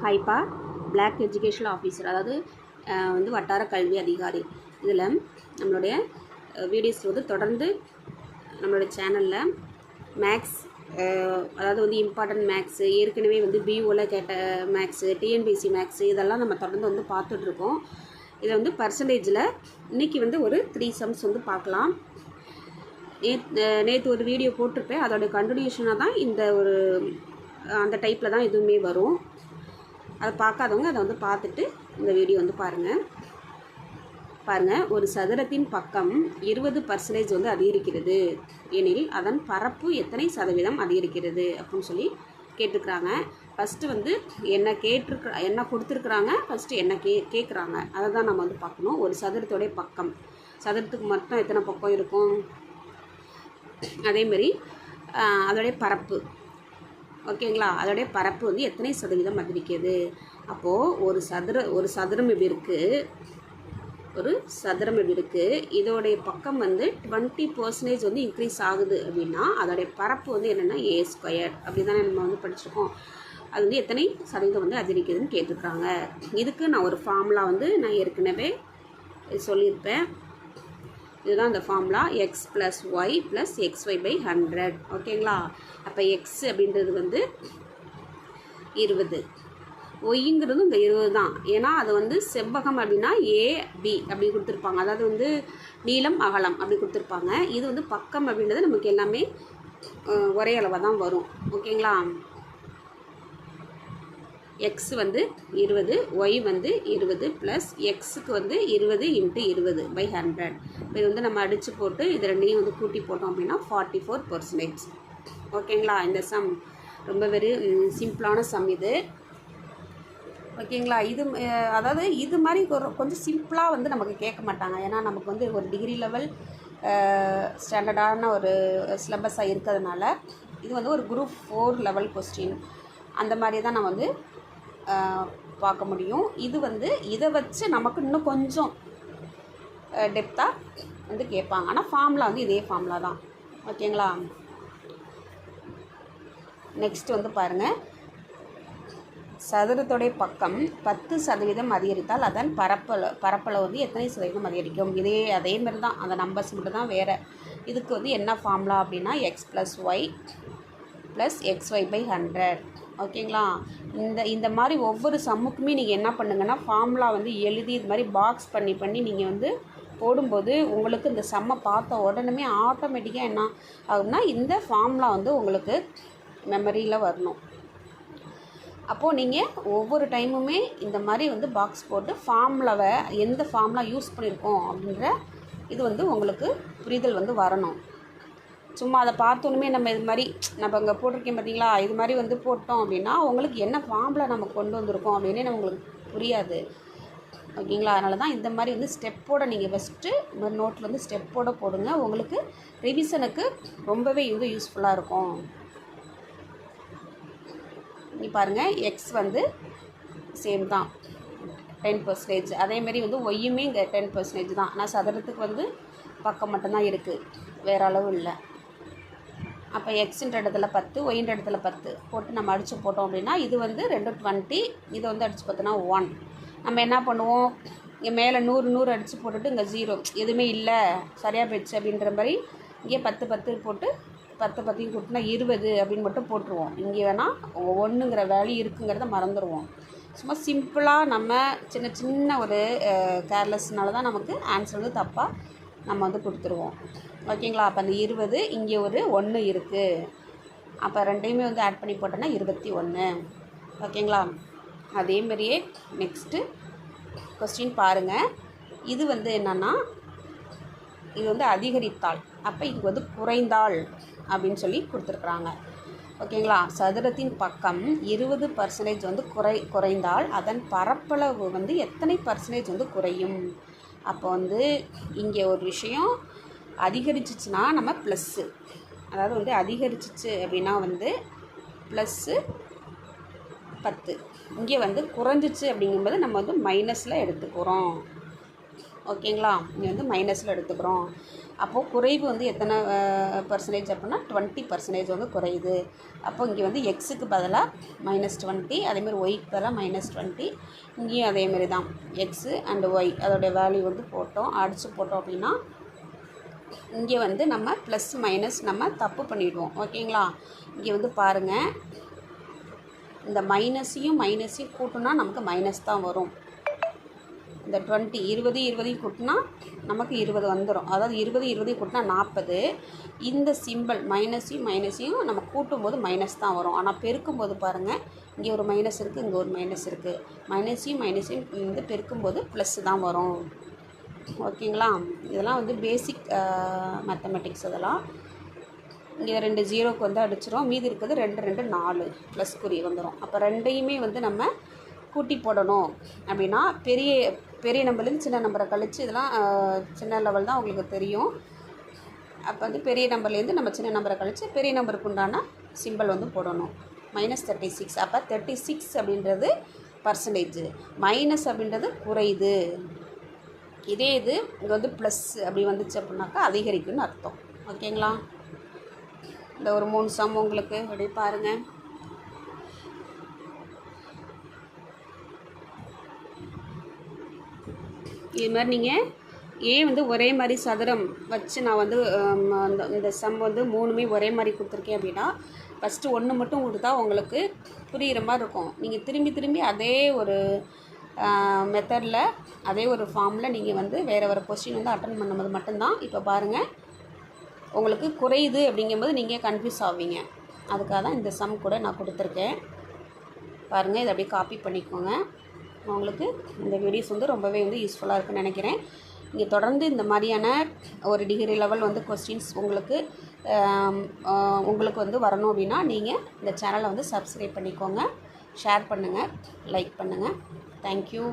ஹைப்பா black educational officer, அதாவது வந்து வட்டார கல்வி அதிகாரி. இதில் நம்மளுடைய வீடியோஸ் வந்து தொடர்ந்து நம்மளுடைய சேனலில் மேக்ஸ், அதாவது வந்து இம்பார்ட்டன்ட் மேக்ஸு, ஏற்கனவே வந்து பிஓவில் கேட்ட மேக்ஸு, டிஎன்பிஎஸ்சி மேக்ஸு, இதெல்லாம் நம்ம தொடர்ந்து வந்து பார்த்துட்ருக்கோம். இதில் வந்து பர்சன்டேஜில் இன்றைக்கி வந்து ஒரு 3 சம்ஸ் வந்து பார்க்கலாம். நேற்று ஒரு வீடியோ போட்டிருப்பேன், அதோடய கண்டினியூஷனாக தான் இந்த ஒரு அந்த டைப்பில் தான் எதுவுமே வரும். அதை பார்க்காதவங்க அதை வந்து பார்த்துட்டு இந்த வீடியோ வந்து பாருங்கள். ஒரு சதுரத்தின் பக்கம் 20% வந்து அதிகரிக்கிறது எனில் அதன் பரப்பு எத்தனை சதவீதம் அதிகரிக்கிறது அப்படின்னு சொல்லி கேட்டுருக்குறாங்க. ஃபஸ்ட்டு வந்து என்ன கொடுத்துருக்குறாங்க, ஃபஸ்ட்டு என்ன கேட்குறாங்க, அதை தான் நம்ம வந்து பார்க்கணும். ஒரு சதுரத்தோடைய பக்கம், சதுரத்துக்கு மொத்தம் எத்தனை பக்கம் இருக்கும், அதேமாரி அதோடைய பரப்பு, ஓகேங்களா, அதோடைய பரப்பு வந்து எத்தனை சதவீதம் அதிகரிக்கிறது. அப்போது ஒரு சதுரம் இப்படி இருக்குது, இதோடைய பக்கம் வந்து 20% வந்து இன்க்ரீஸ் ஆகுது அப்படின்னா அதோடைய பரப்பு வந்து என்னென்னா a² அப்படி தானே நம்ம வந்து படிச்சிருக்கோம். அது வந்து எத்தனை சதவீதம் வந்து அதிகரிக்குதுன்னு கேட்டிருக்காங்க. இதுக்கு நான் ஒரு ஃபார்முலா வந்து நான் ஏற்கனவே சொல்லியிருப்பேன். இதுதான் அந்த ஃபார்முலா, x + y + xy/100. ஓகேங்களா. அப்போ x அப்படின்றது வந்து 20, ஒய்ங்கிறது இந்த 20 தான். ஏன்னா அது வந்து செவ்வகம் அப்படின்னா AB அப்படி கொடுத்துருப்பாங்க, அதாவது வந்து நீளம் அகலம் அப்படி கொடுத்துருப்பாங்க. இது வந்து பக்கம் அப்படின்றது நமக்கு எல்லாமே ஒரே அளவாக தான் வரும். ஓகேங்களா. எக்ஸ் வந்து 20, ஒய் வந்து 20 ப்ளஸ் எக்ஸுக்கு வந்து 20 × 20/100. இப்போ இது வந்து நம்ம அடித்து போட்டு இது ரெண்டையும் வந்து கூட்டி போட்டோம் அப்படின்னா 44%. ஓகேங்களா. இந்த சம் ரொம்ப வெரி சிம்பிளான சம் இது. ஓகேங்களா. அதாவது இது மாதிரி கொஞ்சம் சிம்பிளாக வந்து நமக்கு கேட்க மாட்டாங்க. ஏன்னா நமக்கு வந்து ஒரு டிகிரி லெவல் ஸ்டாண்டர்டான ஒரு சிலபஸாக இருக்கிறதுனால இது வந்து ஒரு குரூப் 4 லெவல் கொஸ்டின் அந்த மாதிரி தான் நம்ம வந்து பார்க்க முடியும். இது வந்து இதை வச்சு நமக்கு இன்னும் கொஞ்சம் டெப்த்தாக வந்து கேட்பாங்க. ஆனால் ஃபார்முலா வந்து இதே ஃபார்முலா தான். ஓகேங்களா. நெக்ஸ்ட் வந்து பாருங்கள், சதுரத்துடைய பக்கம் 10% அதிகரித்தால் அதன் பரப்பளவு வந்து எத்தனை சதவீதம் அதிகரிக்கும். அதே மாதிரி தான், அந்த நம்பர்ஸ் மட்டும் தான் வேறு. இதுக்கு வந்து என்ன ஃபார்முலா அப்படின்னா x + y + xy/100. ஓகேங்களா. இந்த மாதிரி ஒவ்வொரு சம்முக்குமே நீங்கள் என்ன பண்ணுங்கன்னா ஃபார்முலா வந்து எழுதி இது மாதிரி பாக்ஸ் பண்ணி நீங்கள் வந்து போடும்போது உங்களுக்கு இந்த சம்மை பார்த்த உடனே ஆட்டோமேட்டிக்காக என்ன ஆகும்னா இந்த ஃபார்முலா வந்து உங்களுக்கு மெமரியில் வரணும். அப்போது நீங்கள் ஒவ்வொரு டைமுமே இந்த மாதிரி வந்து பாக்ஸ் போட்டு ஃபார்முலாவை எந்த ஃபார்முலா யூஸ் பண்ணியிருக்கோம் அப்படின்ற இது வந்து உங்களுக்கு புரிதல் வந்து வரணும். சும்மா அதை பார்த்தோன்னே நம்ம இது மாதிரி நம்ம இங்கே போட்டிருக்கேன் பார்த்தீங்களா, இது மாதிரி வந்து போட்டோம் அப்படின்னா உங்களுக்கு என்ன ஃபார்முலா நம்ம கொண்டு வந்திருக்கோம் அப்படின்னு நம்மளுக்கு புரியாது. ஓகேங்களா. அதனால தான் இந்த மாதிரி வந்து ஸ்டெப்போடு நீங்கள் ஃபஸ்ட்டு இந்த நோட்டில் வந்து ஸ்டெப்போடு போடுங்க. உங்களுக்கு ரிவிஷனுக்கு ரொம்பவே இது யூஸ்ஃபுல்லாக இருக்கும். இங்கே பாருங்கள், எக்ஸ் வந்து சேம் தான் 10%. அதேமாரி வந்து ஒய்யுமே இங்கே 10% தான். ஆனால் சதுரத்துக்கு வந்து பக்கம் மட்டும்தான் இருக்குது, வேறு அளவு இல்லை. அப்போ எக்ஸுன்ற இடத்துல 10, ஒய்ன்ற இடத்துல 10 போட்டு நம்ம அடித்து போட்டோம் அப்படின்னா இது வந்து 2 20, இதை வந்து அடித்து பார்த்தோன்னா 1. நம்ம என்ன பண்ணுவோம், இங்கே மேலே 100 அடித்து போட்டுட்டு இங்கே 0 எதுவுமே இல்லை சரியாக போயிடுச்சு அப்படின்ற மாதிரி இங்கே 10 போட்டு 10 கூட்டினா 20 அப்படின்னு மட்டும் போட்டுருவோம். இங்கே வேணால் 1ங்கிற வேல்யூ இருக்குங்கிறத மறந்துடுவோம். சும்மா சிம்பிளாக நம்ம சின்ன ஒரு கேர்லெஸ்னால தான் நமக்கு ஆன்சர் வந்து தப்பாக நம்ம வந்து கொடுத்துருவோம். ஓகேங்களா. அப்போ அந்த 20 இங்கே ஒரு 1 இருக்குது, அப்போ ரெண்டையுமே வந்து ஆட் பண்ணி போட்டோன்னா 21. ஓகேங்களா. அதேமாரியே நெக்ஸ்ட்டு கொஸ்டின் பாருங்கள். இது வந்து என்னென்னா இது வந்து அதிகரித்தால், அப்போ இது வந்து குறைந்தால் அப்படின்னு சொல்லி கொடுத்துருக்குறாங்க. ஓகேங்களா. சதுரத்தின் பக்கம் 20% வந்து குறைந்தால் அதன் பரப்பளவு வந்து எத்தனை % வந்து குறையும். அப்போ வந்து இங்கே ஒரு விஷயம் அதிகரிச்சிச்சுன்னா நம்ம ப்ளஸ்ஸு, அதாவது வந்து அதிகரிச்சிச்சு அப்படின்னா வந்து +10, இங்கே வந்து குறைஞ்சிச்சு அப்படிங்கும்போது நம்ம வந்து மைனஸில் எடுத்துக்கிறோம். ஓகேங்களா. இங்கே வந்து மைனஸில் எடுத்துக்கிறோம். அப்போது குறைவு வந்து எத்தனை பர்சன்டேஜ் அப்படின்னா 20% வந்து குறையுது. அப்போ இங்கே வந்து எக்ஸுக்கு பதிலாக -20, அதேமாதிரி ஒய்க்கு பதிலாக -20. இங்கேயும் அதேமாரி தான் எக்ஸு அண்டு ஒய் அதோடைய வேல்யூ வந்து போட்டோம், அடித்து போட்டோம் அப்படின்னா இங்கே வந்து நம்ம ப்ளஸ் மைனஸ் நம்ம தப்பு பண்ணிவிடுவோம். ஓகேங்களா. இங்கே வந்து பாருங்கள், இந்த மைனஸையும் கூட்டினா நமக்கு மைனஸ் தான் வரும். இந்த 20 20 கூட்டினா நமக்கு 20 வந்துடும். அதாவது 20 கூட்டினா 40. இந்த சிம்பிள் மைனஸையும் நம்ம கூட்டும்போது மைனஸ் தான் வரும். ஆனால் பெருக்கும்போது பாருங்கள், இங்கே ஒரு மைனஸ் இருக்குது, இங்கே ஒரு மைனஸ் இருக்குது. மைனஸையும் வந்து பெருக்கும்போது ப்ளஸ் தான் வரும். ஓகேங்களா. இதெல்லாம் வந்து பேசிக் மேத்தமெட்டிக்ஸ். அதெல்லாம் இங்கே 2 0க்கு வந்து அடிச்சிடும். மீதி இருக்கிறது 2 2 4 ப்ளஸ் குறி வந்துடும். அப்போ ரெண்டையுமே வந்து நம்ம கூட்டி போடணும் அப்படின்னா பெரிய நம்பர்லேருந்து சின்ன நம்பரை கழித்து, இதெல்லாம் சின்ன லெவல் தான் உங்களுக்கு தெரியும். அப்போ வந்து பெரிய நம்பர்லேருந்து நம்ம சின்ன நம்பரை கழித்து பெரிய நம்பருக்கு உண்டான சிம்பிள் வந்து போடணும். -36. அப்போ 36 அப்படின்றது பர்சன்டேஜ், மைனஸ் அப்படின்றது குறையுது. இதே இது இங்கே வந்து ப்ளஸ் அப்படி வந்துச்சு அப்படின்னாக்கா அதிகரிக்குன்னு அர்த்தம். ஓகேங்களா. இந்த ஒரு 3 சம் உங்களுக்கு அப்படி பாருங்கள். இது மாதிரி நீங்கள் வந்து ஒரே மாதிரி சதுரம் வச்சு நான் வந்து இந்த சம் வந்து 3மே ஒரே மாதிரி கொடுத்துருக்கேன் அப்படின்னா ஃபஸ்ட்டு 1 மட்டும் கொடுத்தா உங்களுக்கு புரிகிற மாதிரி இருக்கும். நீங்கள் திரும்பி அதே ஒரு மெத்தடில் அதே ஒரு ஃபார்மில் நீங்கள் வந்து வேறு கொஸ்டின் வந்து அட்டன் பண்ணும்போது மட்டும்தான் இப்போ பாருங்கள் உங்களுக்கு குறையுது அப்படிங்கும்போது நீங்கள் கன்ஃபியூஸ் ஆவீங்க. அதுக்காக தான் இந்த சம் கூட நான் கொடுத்துருக்கேன். பாருங்கள், இதை அப்படியே காப்பி பண்ணிக்கோங்க. உங்களுக்கு இந்த வீடியோஸ் வந்து ரொம்பவே வந்து யூஸ்ஃபுல்லாக இருக்குன்னு நினைக்கிறேன். இங்கே தொடர்ந்து இந்த மாதிரியான ஒரு டிகிரி லெவல் வந்து கொஸ்டின்ஸ் உங்களுக்கு வந்து வரணும் அப்படின்னா நீங்கள் இந்த சேனலை வந்து சப்ஸ்கிரைப் பண்ணிக்கோங்க, ஷேர் பண்ணுங்கள், லைக் பண்ணுங்கள். தேங்க்யூ.